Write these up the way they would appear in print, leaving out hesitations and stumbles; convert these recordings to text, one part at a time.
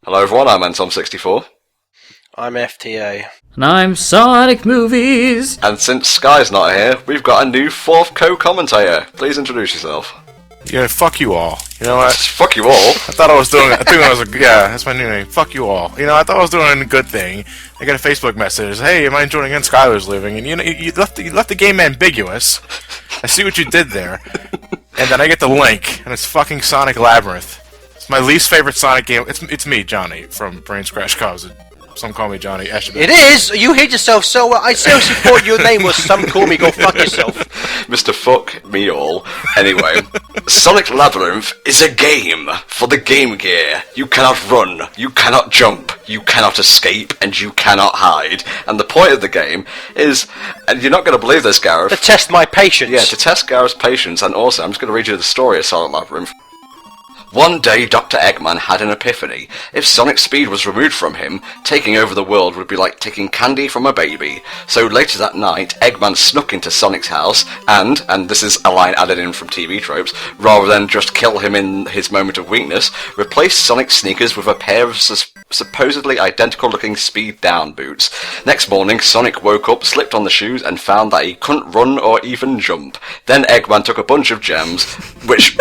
Hello everyone, I'm Antom64. I'm FTA. And I'm Sonic Movies! And since Sky's not here, we've got a new fourth co-commentator. Please introduce yourself. Yeah, fuck you all. You know what? Fuck you all. I thought I was doing. Yeah, that's my new name. Fuck you all. You know, I thought I was doing a good thing. I got a Facebook message. Hey, am I joining in Skylar's living? And you left the game ambiguous. I see what you did there. And then I get the link, and it's fucking Sonic Labyrinth. It's my least favorite Sonic game. It's me, Johnny, from Brain Scratch Cause. Some call me Johnny. It is! You hate yourself so well. I seriously thought your name was some call me go fuck yourself. Mr. Fuck me all. Anyway, Sonic Labyrinth is a game for the Game Gear. You cannot run, you cannot jump, you cannot escape, and you cannot hide. And the point of the game is, and you're not going to believe this, Gareth. To test my patience. Yeah, to test Gareth's patience, and also I'm just going to read you the story of Sonic Labyrinth. One day, Dr. Eggman had an epiphany. If Sonic's speed was removed from him, taking over the world would be like taking candy from a baby. So later that night, Eggman snuck into Sonic's house and this is a line added in from TV tropes, rather than just kill him in his moment of weakness, replaced Sonic's sneakers with a pair of supposedly identical-looking speed-down boots. Next morning, Sonic woke up, slipped on the shoes, and found that he couldn't run or even jump. Then Eggman took a bunch of gems, which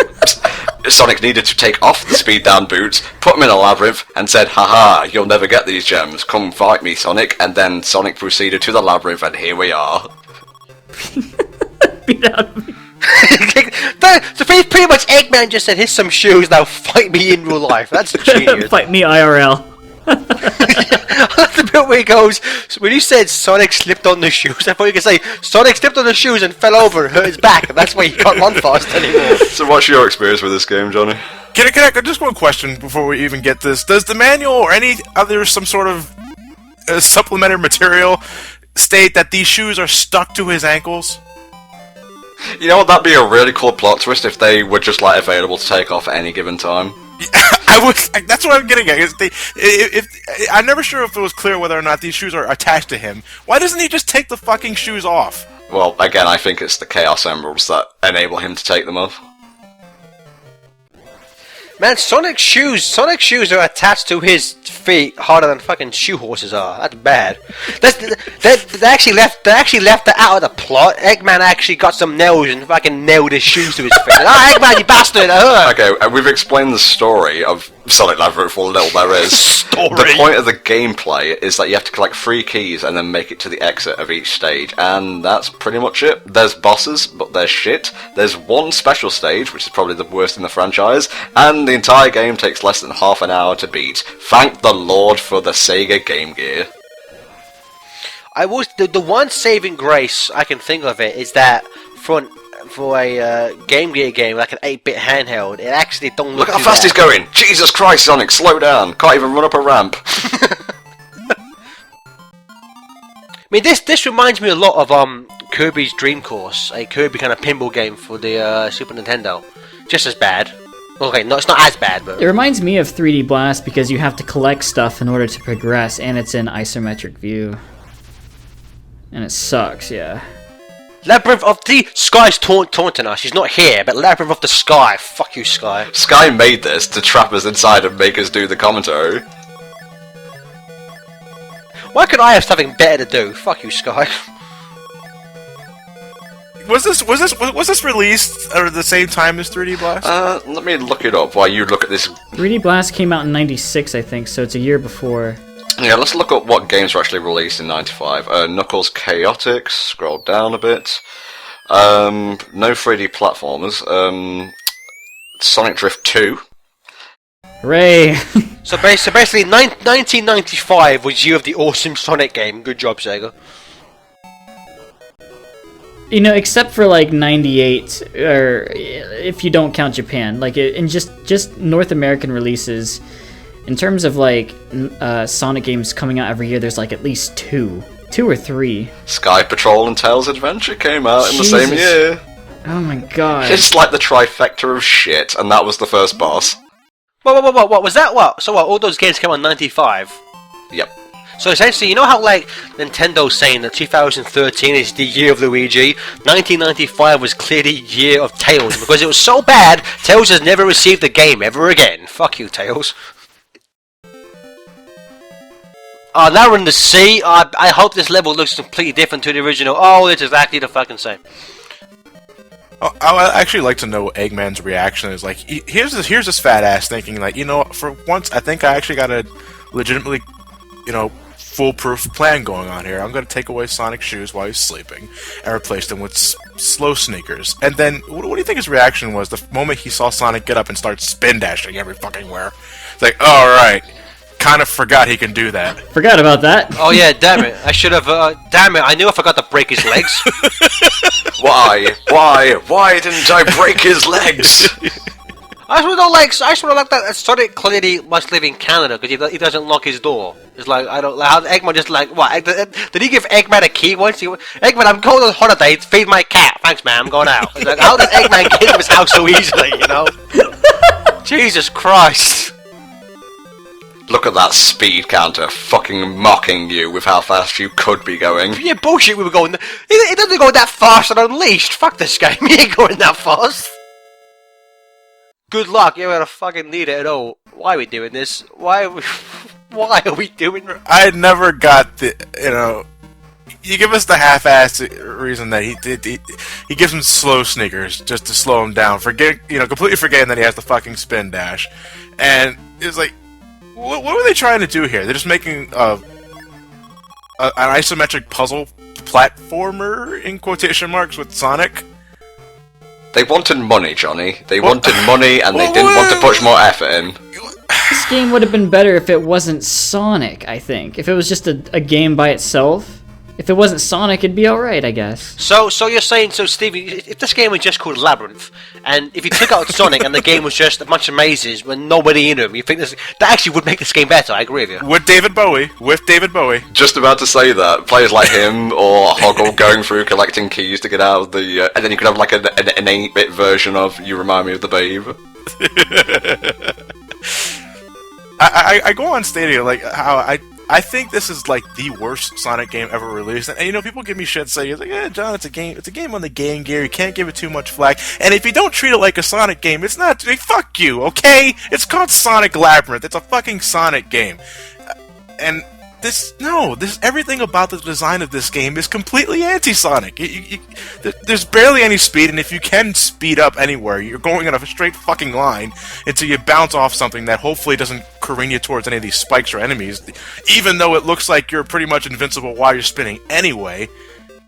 Sonic needed to take off the speed-down boots, put them in a labyrinth, and said, "Haha, you'll never get these gems. Come fight me, Sonic." And then Sonic proceeded to the labyrinth, and here we are. Beat out of me. So pretty much Eggman just said, "Here's some shoes, now fight me in real life." That's genius. Fight me IRL. That's the bit where he goes, so when you said Sonic slipped on the shoes, I thought you could say Sonic slipped on the shoes and fell over and hurt his back, and that's why he can't run fast anymore. So what's your experience with this game, Johnny? Can I just one question before we even get this? Does the manual or any other some sort of supplementary material state that these shoes are stuck to his ankles? You know what, that'd be a really cool plot twist if they were just like available to take off at any given time. That's what I'm getting at. I'm never sure if it was clear whether or not these shoes are attached to him. Why doesn't he just take the fucking shoes off? Well, again, I think it's the Chaos Emeralds that enable him to take them off. Man, Sonic's shoes are attached to his feet harder than fucking shoe horses are. That's bad. They actually left that out of the plot. Eggman actually got some nails and fucking nailed his shoes to his feet. Oh, Eggman, you bastard! Okay, we've explained the story of Sonic Labyrinth for all little there is. Story. The point of the gameplay is that you have to collect 3 keys and then make it to the exit of each stage, and that's pretty much it. There's bosses, but there's shit. There's one special stage, which is probably the worst in the franchise, and the entire game takes less than half an hour to beat. Thank the Lord for the Sega Game Gear. The one saving grace I can think of it is that for a Game Gear game, like an 8-bit handheld, it actually don't Look how fast he's going! Jesus Christ, Sonic, slow down! Can't even run up a ramp. I mean, this reminds me a lot of Kirby's Dream Course, a Kirby kind of pinball game for the Super Nintendo. Just as bad. Okay, no, it's not as bad, but... It reminds me of 3D Blast because you have to collect stuff in order to progress, and it's in isometric view. And it sucks, yeah. Labyrinth of the Sky's taunting us. She's not here, but Labyrinth of the Sky. Fuck you, Sky. Sky made this to trap us inside and make us do the commentary. Why could I have something better to do? Fuck you, Sky. Was this released at the same time as 3D Blast? Let me look it up while you look at this. 3D Blast came out in 96, I think, so it's a year before. Yeah, let's look up what games were actually released in 95. Knuckles Chaotix, scroll down a bit. No 3D platformers. Sonic Drift 2. Hooray! So basically, 1995 was year of the awesome Sonic game. Good job, Sega. You know, except for like 98, or if you don't count Japan, like in just North American releases, in terms of like Sonic games coming out every year, there's like at least 2 or 3. Sky Patrol and Tails Adventure came out in the same year. Oh my god. It's like the trifecta of shit, and that was the first boss. What was that? What? So what? All those games came out in 95? Yep. So essentially, you know how like Nintendo's saying that 2013 is the year of Luigi? 1995 was clearly the year of Tails, because it was so bad, Tails has never received a game ever again. Fuck you, Tails. Now in the sea. I hope this level looks completely different to the original. Oh, it's exactly the fucking same. Oh, I would actually like to know what Eggman's reaction is. Like, here's this fat ass thinking, like, you know, for once, I think I actually got a legitimately, you know, foolproof plan going on here. I'm going to take away Sonic's shoes while he's sleeping and replace them with slow sneakers. And then, what do you think his reaction was the moment he saw Sonic get up and start spin dashing every fucking where? It's like, all right, kind of forgot he can do that. Forgot about that. Oh yeah, damn it! I should have. Damn it! I knew I forgot to break his legs. Why didn't I break his legs? I just want to like that Sonic clearly must live in Canada because he doesn't lock his door. It's like, I don't like how Eggman just like, what? Did he give Eggman a key once? Eggman, I'm going on holiday to feed my cat. Thanks, man, I'm going out. It's like, how does Eggman get into his house so easily, you know? Jesus Christ. Look at that speed counter fucking mocking you with how fast you could be going. Yeah, bullshit, we were going. It doesn't go that fast on Unleashed. Fuck this game, he ain't going that fast. Good luck, you're gonna fucking need it at all. Why are we doing this? Why are we doing it? I never got the, you know, you give us the half-ass reason that he gives him slow sneakers just to slow him down, completely forgetting that he has the fucking spin dash, and it's like, what were they trying to do here? They're just making an isometric puzzle platformer in quotation marks with Sonic. They wanted money, Johnny. They wanted money, and they didn't want to put more effort in. This game would have been better if it wasn't Sonic, I think. If it was just a game by itself. If it wasn't Sonic, it'd be alright, I guess. So you're saying, Stevie, if this game was just called Labyrinth, and if you took out Sonic and the game was just a bunch of mazes with nobody in them, you think that actually would make this game better, I agree with you. With David Bowie. Just about to say that. Players like him or Hoggle going through collecting keys to get out of the... and then you could have like an 8-bit version of You Remind Me of the Babe. I go on Stadia, like, how I think this is like the worst Sonic game ever released, and you know, people give me shit, say, like, "Yeah, John, it's a game on the Game Gear. You can't give it too much flack." And if you don't treat it like a Sonic game, it's not. Fuck you, okay? It's called Sonic Labyrinth. It's a fucking Sonic game, and everything about the design of this game is completely anti-Sonic. There's barely any speed, and if you can speed up anywhere, you're going on a straight fucking line until you bounce off something that hopefully doesn't careen you towards any of these spikes or enemies. Even though it looks like you're pretty much invincible while you're spinning anyway,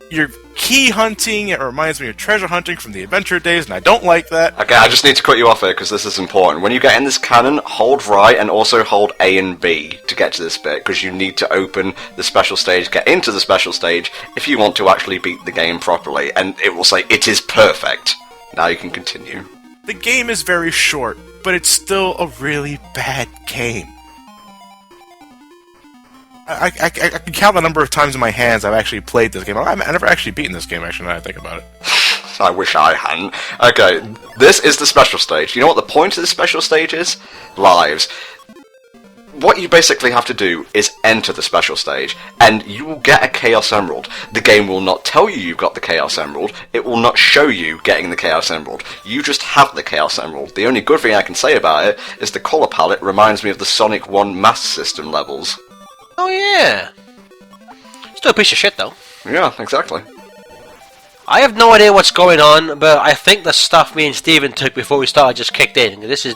you're key hunting. It reminds me of treasure hunting from the Adventure days, and I don't like that. Okay, I just need to cut you off here because this is important. When you get in this cannon, hold right and also hold A and B to get to this bit, because you need to open the special stage, get into the special stage, if you want to actually beat the game properly, and it will say, "It is perfect." Now you can continue. The game is very short, but it's still a really bad game. I can count the number of times in my hands I've actually played this game. I've never actually beaten this game, actually, now that I think about it. I wish I hadn't. Okay, this is the special stage. You know what the point of the special stage is? Lives. What you basically have to do is enter the special stage, and you will get a Chaos Emerald. The game will not tell you you've got the Chaos Emerald. It will not show you getting the Chaos Emerald. You just have the Chaos Emerald. The only good thing I can say about it is the colour palette reminds me of the Sonic 1 Master System levels. Oh yeah. Still a piece of shit though. Yeah, exactly. I have no idea what's going on, but I think the stuff me and Steven took before we started just kicked in. This is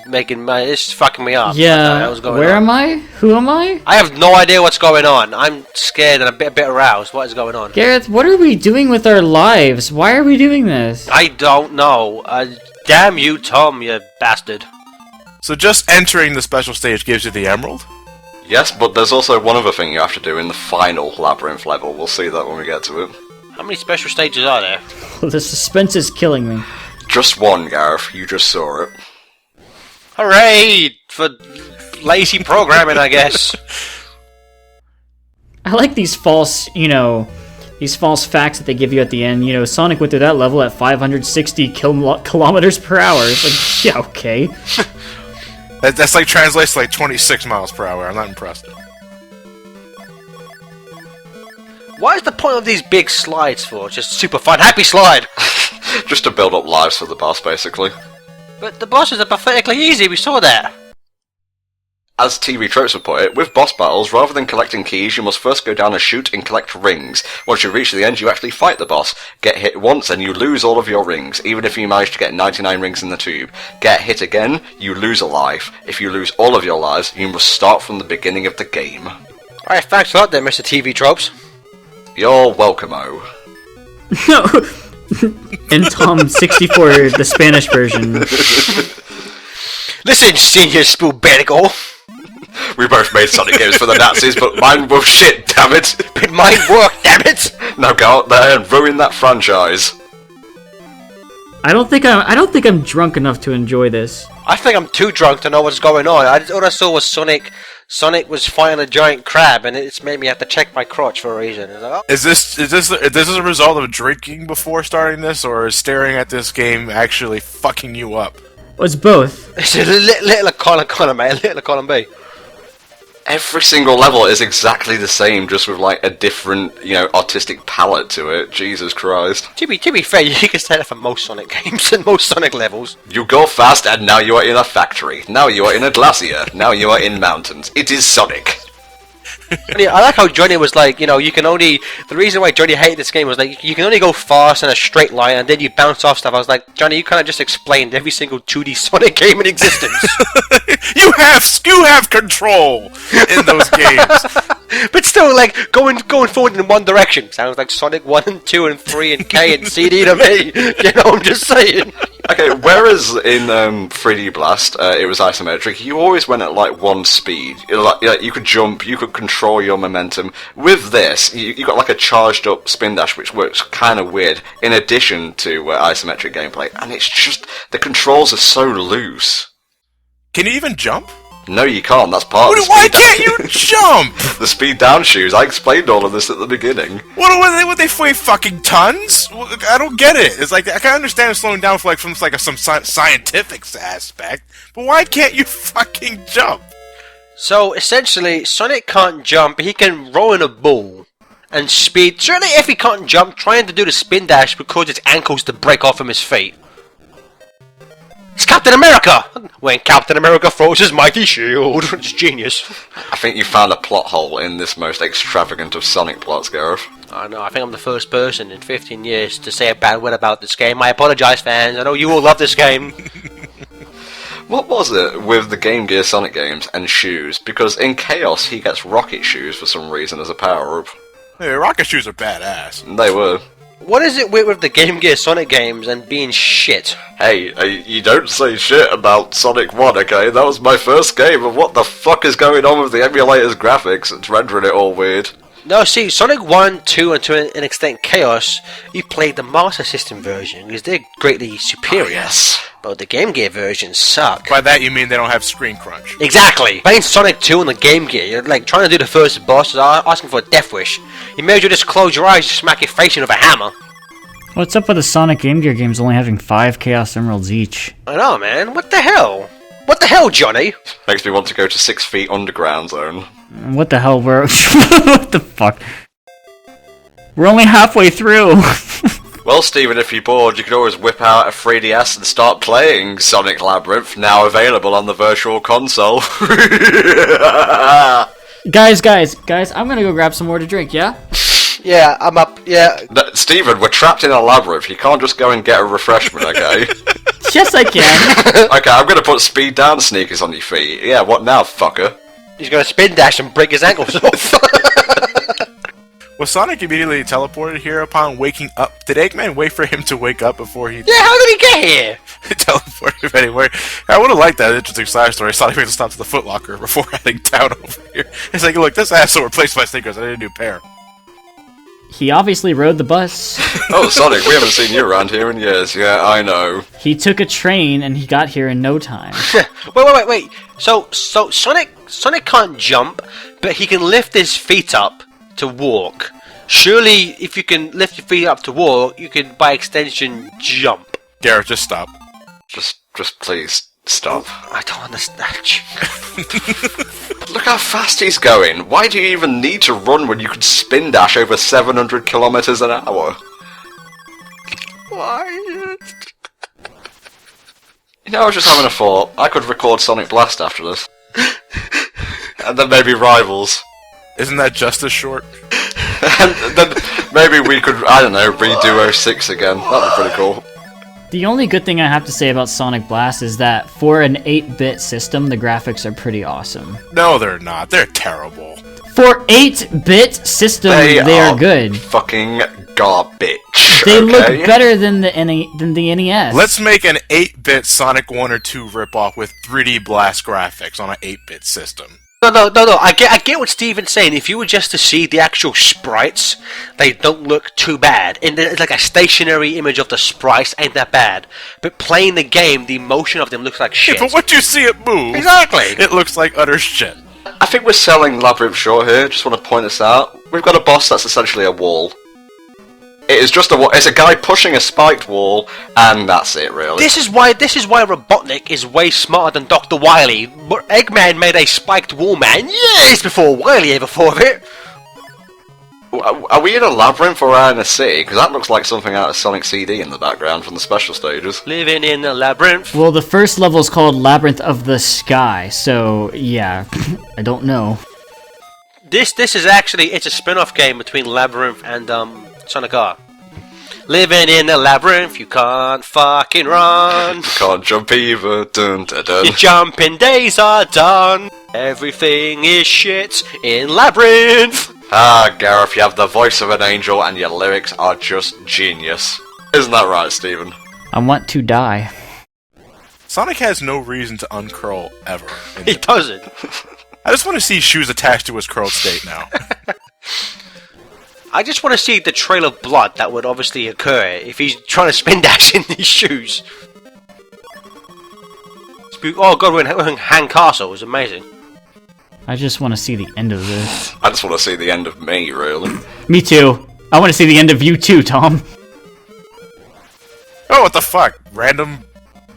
fucking me up. Yeah, where am I? Who am I? I have no idea what's going on. I'm scared and a bit aroused. What is going on? Gareth, what are we doing with our lives? Why are we doing this? I don't know. Damn you, Tom, you bastard. So just entering the special stage gives you the emerald? Yes, but there's also one other thing you have to do in the final Labyrinth level. We'll see that when we get to it. How many special stages are there? The suspense is killing me. Just one, Gareth. You just saw it. Hooray! For lazy programming, I guess. I like these false, these false facts that they give you at the end. Sonic went through that level at 560 kilometers per hour. It's like, yeah, okay. That's like translates to like 26 miles per hour. I'm not impressed. What is the point of these big slides for? Just super fun, happy slide! Just to build up lives for the boss, basically. But the bosses are pathetically easy, we saw that. As TV tropes would put it, with boss battles, rather than collecting keys, you must first go down a chute and collect rings. Once you reach the end, you actually fight the boss. Get hit once and you lose all of your rings, even if you manage to get 99 rings in the tube. Get hit again, you lose a life. If you lose all of your lives, you must start from the beginning of the game. Alright, thanks a lot then, Mr. TV Tropes. You're welcome-o. And Tom 64, the Spanish version. Listen, Senior Spielbergo. We both made Sonic games for the Nazis, but mine was shit, damn it! But mine work, damn it! Now go out there and ruin that franchise. I don't think I'm drunk enough to enjoy this. I think I'm too drunk to know what's going on. All I saw was Sonic was fighting a giant crab, and it's made me have to check my crotch for a reason. It's like, oh. Is this a result of drinking before starting this, or is staring at this game actually fucking you up? Well, it's both. It's a little column, mate. A little column B. Every single level is exactly the same, just with like a different, artistic palette to it. Jesus Christ. To be fair, you can say that for most Sonic games and most Sonic levels. You go fast and now you are in a factory. Now you are in a glacier. Now you are in mountains. It is Sonic. And yeah, I like how Johnny was like, you can only... The reason why Johnny hated this game was like, you can only go fast in a straight line and then you bounce off stuff. I was like, Johnny, you kind of just explained every single 2D Sonic game in existence. You have control in those games. But still, like, going forward in one direction. Sounds like Sonic 1 and 2 and 3 and K and CD to me. I'm just saying. Okay, whereas in 3D Blast, it was isometric, you always went at like one speed. You could jump, you could control your momentum. With this, you got like a charged up spin dash, which works kind of weird, in addition to isometric gameplay. And it's just, the controls are so loose. Can you even jump? No, you can't. That's part of the speed Why down. can't you jump? The speed down shoes. I explained all of this at the beginning. What they weigh fucking tons? I don't get it. It's like I can understand slowing down from some scientific aspect, but why can't you fucking jump? So essentially, Sonic can't jump, but he can roll in a ball and speed. Certainly, if he can't jump, trying to do the spin dash would cause his ankles to break off from his feet. It's Captain America! When Captain America throws his mighty shield. It's genius. I think you found a plot hole in this most extravagant of Sonic plots, Gareth. I know, I think I'm the first person in 15 years to say a bad word about this game. I apologise, fans. I know you all love this game. What was it with the Game Gear Sonic games and shoes? Because in Chaos, he gets rocket shoes for some reason as a power-up. Hey, rocket shoes are badass. They were. What is it with the Game Gear Sonic games and being shit? Hey, you don't say shit about Sonic 1, okay? That was my first game, and what the fuck is going on with the emulator's graphics? It's rendering it all weird. No, see, Sonic 1, 2, and to an extent Chaos, you played the Master System version, because they're greatly superior. Oh, yes. But the Game Gear versions suck. By that you mean they don't have screen crunch. Exactly! Playing Sonic 2 on the Game Gear, you're like trying to do the first boss, asking for a death wish. You may as well just close your eyes and smack your face in with a hammer. What's up with the Sonic Game Gear games only having 5 Chaos Emeralds each? I know, man. What the hell? What the hell, Johnny? Makes me want to go to 6 Feet Underground Zone. What the hell, what the fuck? We're only halfway through! Well, Stephen, if you're bored, you can always whip out a 3DS and start playing Sonic Labyrinth, now available on the Virtual Console. Guys, I'm gonna go grab some more to drink, yeah? Yeah, I'm up, yeah. Stephen, we're trapped in a labyrinth. You can't just go and get a refreshment, okay? Yes, I can! Okay, I'm gonna put speed down sneakers on your feet. Yeah, what now, fucker? He's gonna spin dash and break his ankles off. Was Sonic immediately teleported here upon waking up? Did Eggman wait for him to wake up before he... Yeah, how did he get here? teleported him anywhere? I would have liked that interesting side story. Sonic made to stop to the Foot Locker before heading down over here. It's like, look, this asshole replaced my sneakers. I need a new pair. He obviously rode the bus. Oh, Sonic, we haven't seen you around here in years. Yeah, I know. He took a train and he got here in no time. Wait. So Sonic can't jump, but he can lift his feet up to walk. Surely, if you can lift your feet up to walk, you can, by extension, jump. Garrett, just stop. Just please, stop. I don't understand you. Look how fast he's going. Why do you even need to run when you could spin dash over 700 kilometers an hour? Why? You know, I was just having a thought. I could record Sonic Blast after this. And then maybe Rivals. Isn't that just as short? And then maybe we could, I don't know, redo 06 again. That'd be pretty cool. The only good thing I have to say about Sonic Blast is that for an 8-bit system, the graphics are pretty awesome. No, they're not. They're terrible. For 8-bit system, they are good. Fucking garbage. They okay? look better than the NES. Let's make an 8-bit Sonic 1 or 2 ripoff with 3D Blast graphics on an 8-bit system. No. I get what Steven's saying. If you were just to see the actual sprites, they don't look too bad. And it's like a stationary image of the sprites ain't that bad. But playing the game, the motion of them looks like shit. Yeah, but what you see it move, Exactly. it looks like utter shit. I think we're selling Labyrinth short here, just want to point this out. We've got a boss that's essentially a wall. It is just a wall. It's a guy pushing a spiked wall, and that's it, really. This is why Robotnik is way smarter than Dr. Wily. But Eggman made a spiked wall man years before Wily ever thought of it. Are we in a labyrinth or in a city? Because that looks like something out of Sonic CD in the background from the special stages. Living in a labyrinth. Well, the first level is called Labyrinth of the Sky, so yeah, I don't know. This is actually, it's a spin-off game between Labyrinth and Sonic R. Living in a labyrinth, you can't fucking run. Can't jump either. Dun, dun, dun. Your jumping days are done. Everything is shit in Labyrinth. Ah, Gareth, you have the voice of an angel and your lyrics are just genius. Isn't that right, Stephen? I want to die. Sonic has no reason to uncurl ever. He doesn't. I just want to see shoes attached to his curled state now. I just want to see the trail of blood that would obviously occur if he's trying to spin dash in these shoes. Oh god, we're in Han Castle. It was amazing. I just want to see the end of this. I just want to see the end of me, really. Me too. I want to see the end of you too, Tom. Oh, what the fuck? Random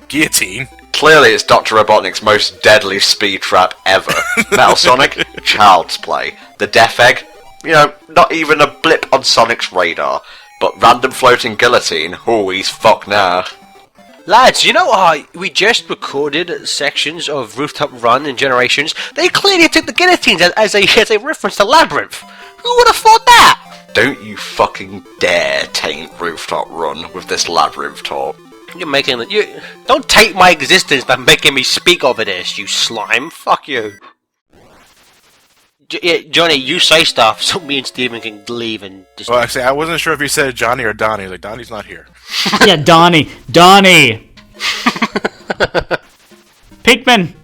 guillotine? Clearly, it's Dr. Robotnik's most deadly speed trap ever. Metal Sonic, child's play. The Death Egg, not even a blip on Sonic's radar. But random floating guillotine, oh, he's fucked now. Lads, you know how we just recorded sections of Rooftop Run in Generations? They clearly took the guillotines as a reference to Labyrinth. Who would have thought that? Don't you fucking dare taint Rooftop Run with this Labyrinth talk. You're making it. Don't taint my existence by making me speak over this, you slime. Fuck you. Johnny, you say stuff so me and Steven can leave and just... Well, actually, I wasn't sure if you said Johnny or Donnie. Like, Donnie's not here. Yeah, Donnie. Pinkman.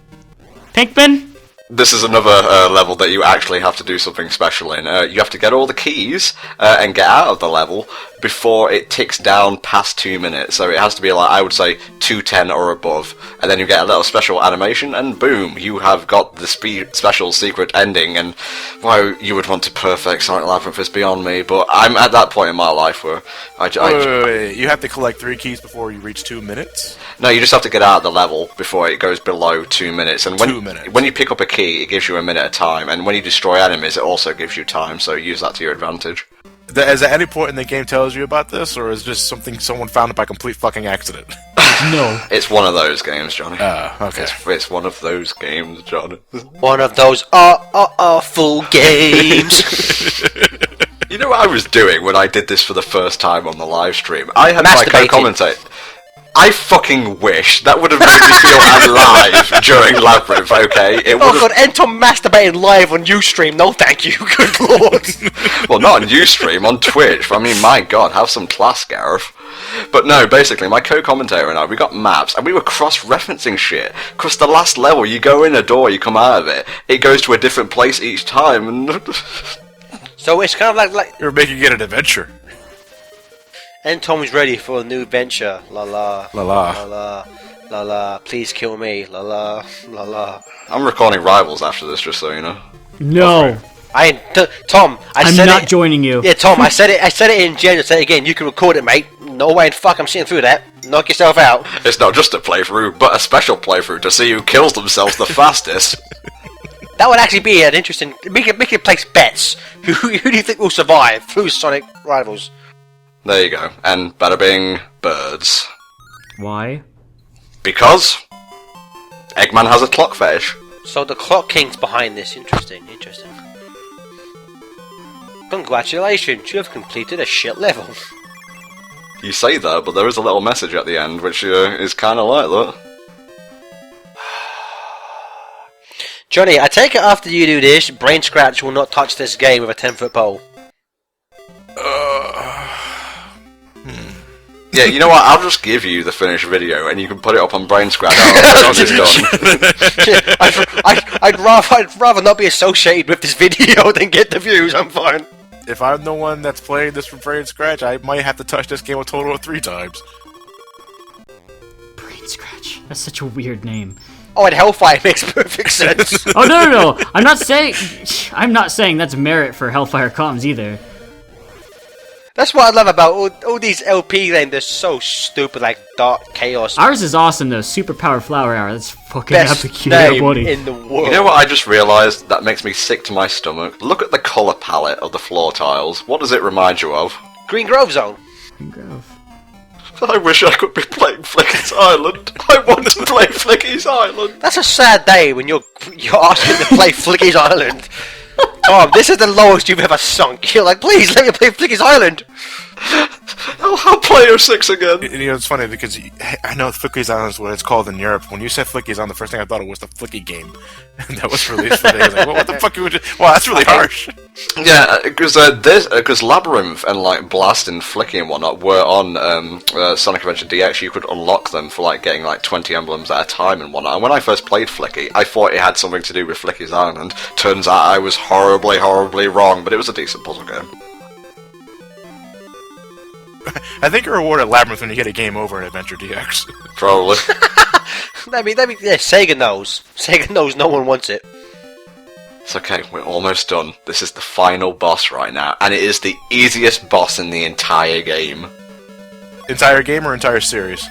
This is another level that you actually have to do something special in. You have to get all the keys and get out of the level before it ticks down past 2 minutes. So it has to be like, I would say, 2:10 or above. And then you get a little special animation and boom, you have got the special secret ending. And why you would want to perfect Sonic Labyrinth is beyond me, but I'm at that point in my life where Wait. You have to collect 3 keys before you reach 2 minutes? No, you just have to get out of the level before it goes below 2 minutes. And 2 minutes. When you pick up a key, it gives you a minute of time. And when you destroy enemies, it also gives you time. So use that to your advantage. Is there any point in the game tells you about this, or is it just something someone found by complete fucking accident? No. It's one of those games, Johnny. Okay. It's one of those games, Johnny. One of those awful games. You know what I was doing when I did this for the first time on the live stream? I had my Masturbating. co-commentate. I fucking wish that would have made me feel alive during Labyrinth, okay? It would Oh have... god, Anton masturbating live on Ustream. No thank you, good lord. Well, not on Ustream, on Twitch. I mean, my god, have some class, Gareth. But no, basically, my co-commentator and I, we got maps, and we were cross-referencing shit. Because the last level, you go in a door, you come out of it, it goes to a different place each time, and... So it's kind of like You're making it an adventure. Tom's ready for a new venture. La la. La la. La la. La la. Please kill me. La la. La la. I'm recording Rivals after this, just so you know. No. Tom, I'm said not it. joining you. Yeah, Tom, I said it in January. Say it again. You can record it, mate. No way in fuck I'm sitting through that. Knock yourself out. It's not just a playthrough, but a special playthrough to see who kills themselves the fastest. That would actually be an interesting. We could place bets. Who do you think will survive through Sonic Rivals? There you go. And bada bing, birds. Why? Because Eggman has a clock fetish. So the Clock King's behind this. Interesting. Congratulations, you have completed a shit level. You say that, but there is a little message at the end, which is kind of like that. Johnny, I take it after you do this, Brain Scratch will not touch this game with a 10-foot pole. Yeah, you know what? I'll just give you the finished video, and you can put it up on Brain Scratch once it's done. I'd rather not be associated with this video than get the views. I'm fine. If I'm the one that's playing this for Brain Scratch, I might have to touch this game a total of 3 times. Brain Scratch. That's such a weird name. Oh, and Hellfire makes perfect sense. Oh no! I'm not saying that's merit for Hellfire Comms either. That's what I love about all these LP names. They're so stupid, like Dark Chaos. Ours is awesome though. Superpower Flower Hour. That's fucking Best epic, name buddy. in the world. You know what I just realised that makes me sick to my stomach? Look at the colour palette of the floor tiles. What does it remind you of? Green Grove Zone. Grove. I wish I could be playing Flicky's Island. I want to play Flicky's Island. That's a sad day when you're asking to play Flicky's Island. Tom, this is the lowest you've ever sunk. You're like, please let me play Flicky's Island. I'll play 06 again. You know, it's funny because I know Flicky's Island is what it's called in Europe. When you said Flicky's Island, the first thing I thought of was the Flicky game. And that was released for days. Like, well, what the fuck would you... Wow, that's really harsh. Yeah, because Labyrinth and like Blast and Flicky and whatnot were on Sonic Adventure DX. You could unlock them for like getting like 20 emblems at a time and whatnot. And when I first played Flicky, I thought it had something to do with Flicky's Island. Turns out I was horribly wrong, but it was a decent puzzle game. I think you're rewarded Labyrinth when you get a game over in Adventure DX. Probably. Yeah, Sega knows. Sega knows no one wants it. It's okay, we're almost done. This is the final boss right now, and it is the easiest boss in the entire game. Entire game or entire series?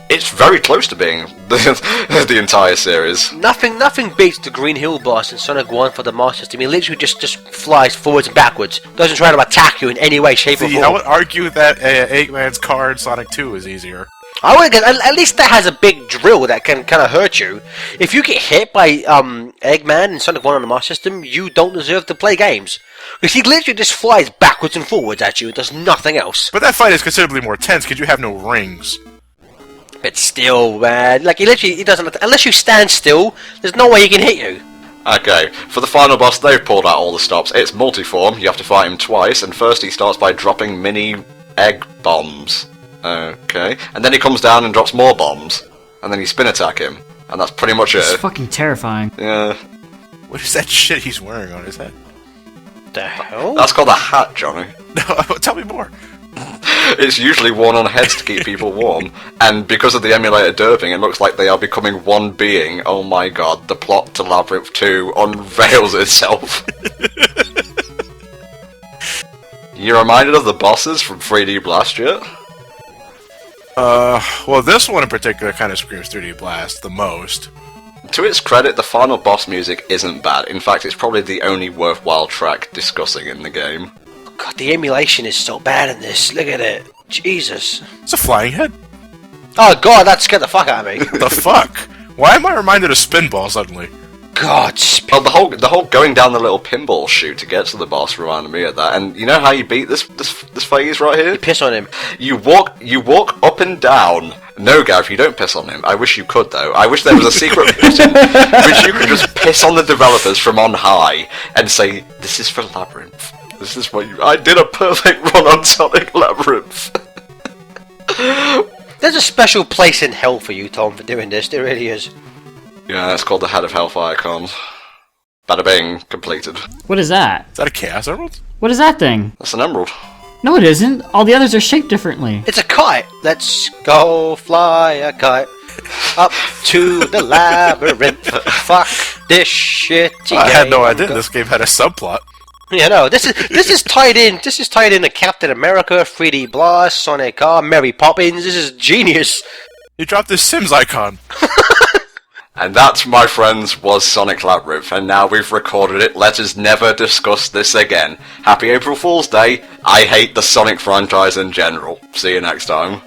It's very close to being the entire series. Nothing beats the Green Hill boss in Sonic 1 for the Master System. He literally just flies forwards and backwards. Doesn't try to attack you in any way, shape, or form. I would argue that Eggman's car in Sonic 2 is easier. I would at least that has a big drill that can kind of hurt you. If you get hit by Eggman in Sonic 1 on the Master System, you don't deserve to play games. Because he literally just flies backwards and forwards at you and does nothing else. But that fight is considerably more tense because you have no rings. But still, man, like he doesn't. Unless you stand still, there's no way he can hit you. Okay, for the final boss, they've pulled out all the stops. It's multiform, you have to fight him twice, and first he starts by dropping mini egg bombs. Okay, and then he comes down and drops more bombs, and then you spin attack him, and that's pretty much It's it. fucking terrifying. Yeah. What is that shit he's wearing on his head? The hell? That's called a hat, Johnny. No, tell me more. It's usually worn on heads to keep people warm, and because of the emulator derping, it looks like they are becoming one being. Oh my god, the plot to Labyrinth 2 unveils itself. You reminded of the bosses from 3D Blast yet? Well, this one in particular kind of screams 3D Blast the most. To its credit, the final boss music isn't bad. In fact, it's probably the only worthwhile track discussing in the game. God, the emulation is so bad in this. Look at it. Jesus. It's a flying head. Oh god, that scared the fuck out of me. The fuck? Why am I reminded of Spinball suddenly? God, Well, the whole going down the little pinball chute to get to the boss reminded me of that. And you know how you beat this phase right here? piss on him. You walk up and down. No, Gav, you don't piss on him. I wish you could, though. I wish there was a secret button which you could just piss on the developers from on high and say, "This is for Labyrinth. This is what you." I did a perfect run on Sonic Labyrinth. There's a special place in hell for you, Tom, for doing this. There really is. Yeah, that's called the Head of Hellfire Comms. Bada bing, completed. What is that? Is that a Chaos Emerald? What is that thing? That's an emerald. No, it isn't. All the others are shaped differently. It's a kite. Let's go fly a kite up to the labyrinth. Fuck this shit. I had no idea this game had a subplot. Yeah, no. This is tied in. This is tied into Captain America, 3D Blast, Sonic R, Mary Poppins. This is genius. He dropped his Sims icon. And that, my friends, was Sonic Labyrinth, and now we've recorded it. Let us never discuss this again. Happy April Fool's Day. I hate the Sonic franchise in general. See you next time.